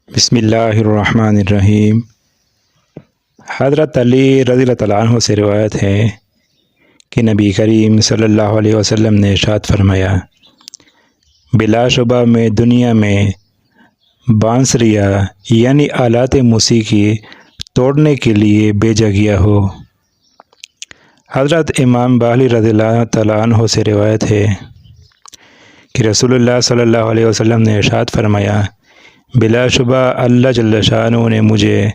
بسم اللہ الرحمن الرحیم۔ حضرت علی رضی اللہ تعالیٰ عنہ سے روایت ہے کہ نبی کریم صلی اللہ علیہ وسلم نے ارشاد فرمایا، بلا شبہ میں دنیا میں بانسریہ یعنی آلات موسیقی توڑنے کے لیے بھیجا گیا ہو۔ حضرت امام باہلی رضی اللہ تعالیٰ عنہ سے روایت ہے کہ رسول اللہ صلی اللہ علیہ وسلم نے ارشاد فرمایا، بلا شبہ اللہ جل شانہ نے مجھے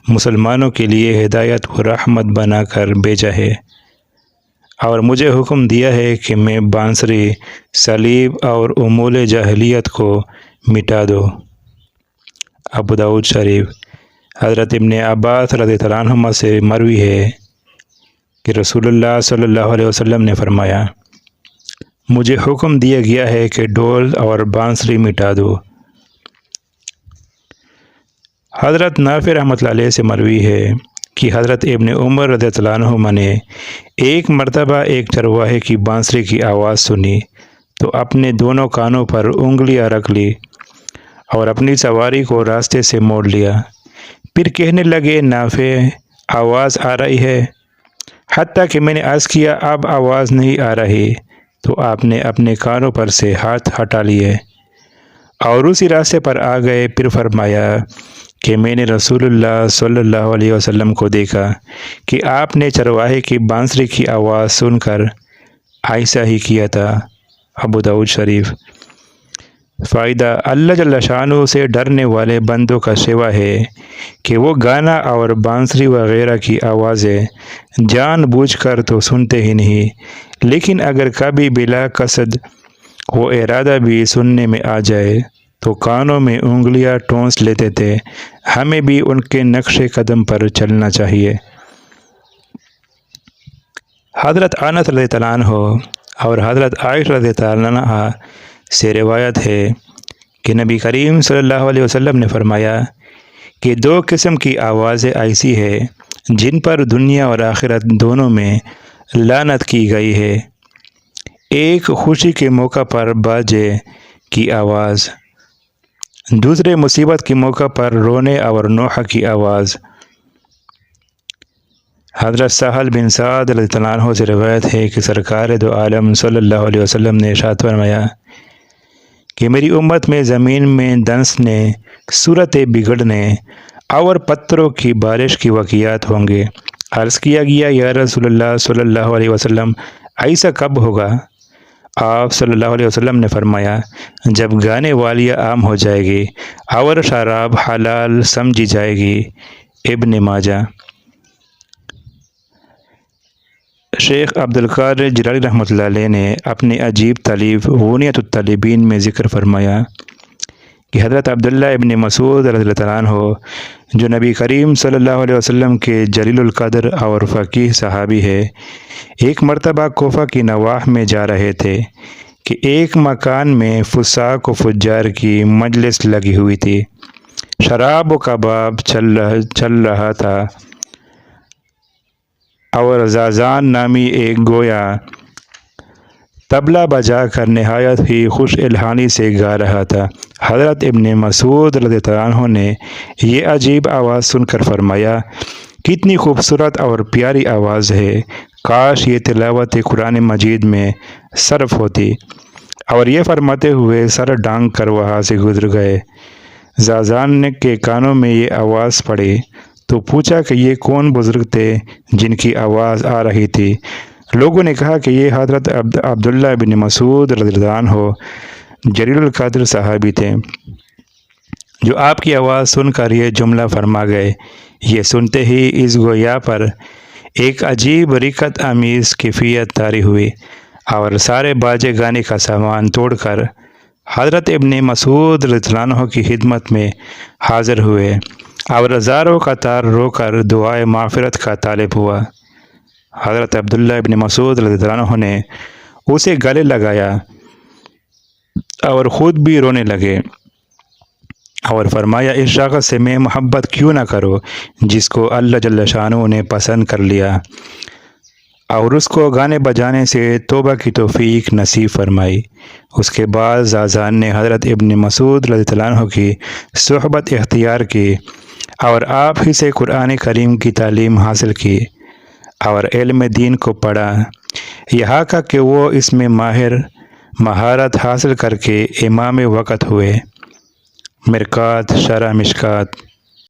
مسلمانوں کے لیے ہدایت و رحمت بنا کر بھیجا ہے، اور مجھے حکم دیا ہے کہ میں بانسری، صلیب اور امور جاہلیت کو مٹا دو۔ ابو داؤد شریف۔ حضرت ابن عباس رضی اللہ عنہما سے مروی ہے کہ رسول اللہ صلی اللہ علیہ وسلم نے فرمایا، مجھے حکم دیا گیا ہے کہ ڈھول اور بانسری مٹا دو۔ حضرت نافع رحمۃ اللہ علیہ سے مروی ہے کہ حضرت ابن عمر رضی اللہ عنہما نے ایک مرتبہ ایک چرواہے کی بانسری کی آواز سنی تو اپنے دونوں کانوں پر انگلیاں رکھ لی اور اپنی سواری کو راستے سے موڑ لیا۔ پھر کہنے لگے، نافع، آواز آ رہی ہے؟ حتیٰ کہ میں نے عرض کیا، اب آواز نہیں آ رہی، تو آپ نے اپنے کانوں پر سے ہاتھ ہٹا لیے اور اسی راستے پر آ گئے۔ پھر فرمایا کہ میں نے رسول اللہ صلی اللہ علیہ وسلم کو دیکھا کہ آپ نے چرواہے کی بانسری کی آواز سن کر ایسا ہی کیا تھا۔ ابو داؤد شریف۔ فائدہ: اللہ جل شانہ سے ڈرنے والے بندوں کا شیوا ہے کہ وہ گانا اور بانسری وغیرہ کی آوازیں جان بوجھ کر تو سنتے ہی نہیں، لیکن اگر کبھی بلا قصد وہ ارادہ بھی سننے میں آ جائے تو کانوں میں انگلیاں ٹونس لیتے تھے۔ ہمیں بھی ان کے نقش قدم پر چلنا چاہیے۔ حضرت انس رضی اللہ عنہ اور حضرت عائشہ رضی اللہ عنہا سے روایت ہے کہ نبی کریم صلی اللہ علیہ وسلم نے فرمایا کہ دو قسم کی آوازیں ایسی ہیں جن پر دنیا اور آخرت دونوں میں لعنت کی گئی ہے۔ ایک خوشی کے موقع پر باجے کی آواز، دوسرے مصیبت کے موقع پر رونے اور نوحہ کی آواز۔ حضرت سہل بن سعد رضی اللہ عنہ سے روایت ہے کہ سرکار دو عالم صلی اللہ علیہ وسلم نے ارشاد فرمایا کہ میری امت میں زمین میں دنسنے، صورتیں بگڑنے اور پتھروں کی بارش کی واقعات ہوں گے۔ عرض کیا گیا، یا رسول اللہ صلی اللہ علیہ وسلم، ایسا کب ہوگا؟ آپ صلی اللہ علیہ وسلم نے فرمایا، جب گانے والیاں عام ہو جائے گی اور شراب حلال سمجھی جائے گی۔ ابن ماجہ۔ شیخ عبد القادر جیلانی رحمۃ اللہ علیہ نے اپنی عجیب تالیف غنیۃ الطالبین میں ذکر فرمایا کہ حضرت عبداللہ ابن مسعود رضی اللہ عنہ، جو نبی کریم صلی اللہ علیہ وسلم کے جلیل القدر اور فقیہ صحابی ہے، ایک مرتبہ کوفہ کی نواح میں جا رہے تھے کہ ایک مکان میں فساق و فجار کی مجلس لگی ہوئی تھی، شراب و کباب چل رہا تھا اور زازان نامی ایک گویا طبلہ بجا کر نہایت ہی خوش الحانی سے گا رہا تھا۔ حضرت ابن مسعود رضی اللہ عنہ نے یہ عجیب آواز سن کر فرمایا، کتنی خوبصورت اور پیاری آواز ہے، کاش یہ تلاوت قرآن مجید میں صرف ہوتی۔ اور یہ فرماتے ہوئے سر ڈھانک کر وہاں سے گزر گئے۔ زازان کے کانوں میں یہ آواز پڑی تو پوچھا کہ یہ کون بزرگ تھے جن کی آواز آ رہی تھی؟ لوگوں نے کہا کہ یہ حضرت عبداللہ ابن مسعود رضی اللہ عنہ جلیل القدر صحابی تھے، جو آپ کی آواز سن کر یہ جملہ فرما گئے۔ یہ سنتے ہی اس گویا پر ایک عجیب رقت آمیز کیفیت طاری ہوئی اور سارے باجے گانے کا سامان توڑ کر حضرت ابن مسعود رضی اللہ عنہ کی خدمت میں حاضر ہوئے اور ہزاروں قطار رو کر دعائے مغفرت کا طالب ہوا۔ حضرت عبداللہ ابن مسعود رضی اللہ عنہ نے اسے گلے لگایا اور خود بھی رونے لگے اور فرمایا، اس شخص سے میں محبت کیوں نہ کروں جس کو اللہ جل شانہ نے پسند کر لیا۔ اور اس کو گانے بجانے سے توبہ کی توفیق نصیب فرمائی۔ اس کے بعد زازان نے حضرت ابن مسعود رضی اللہ عنہ کی صحبت اختیار کی اور آپ ہی سے قرآن کریم کی تعلیم حاصل کی اور علم دین کو پڑھا، یہاں کا کہ وہ اس میں مہارت حاصل کر کے امام وقت ہوئے۔ مرکات شرح مشکات۔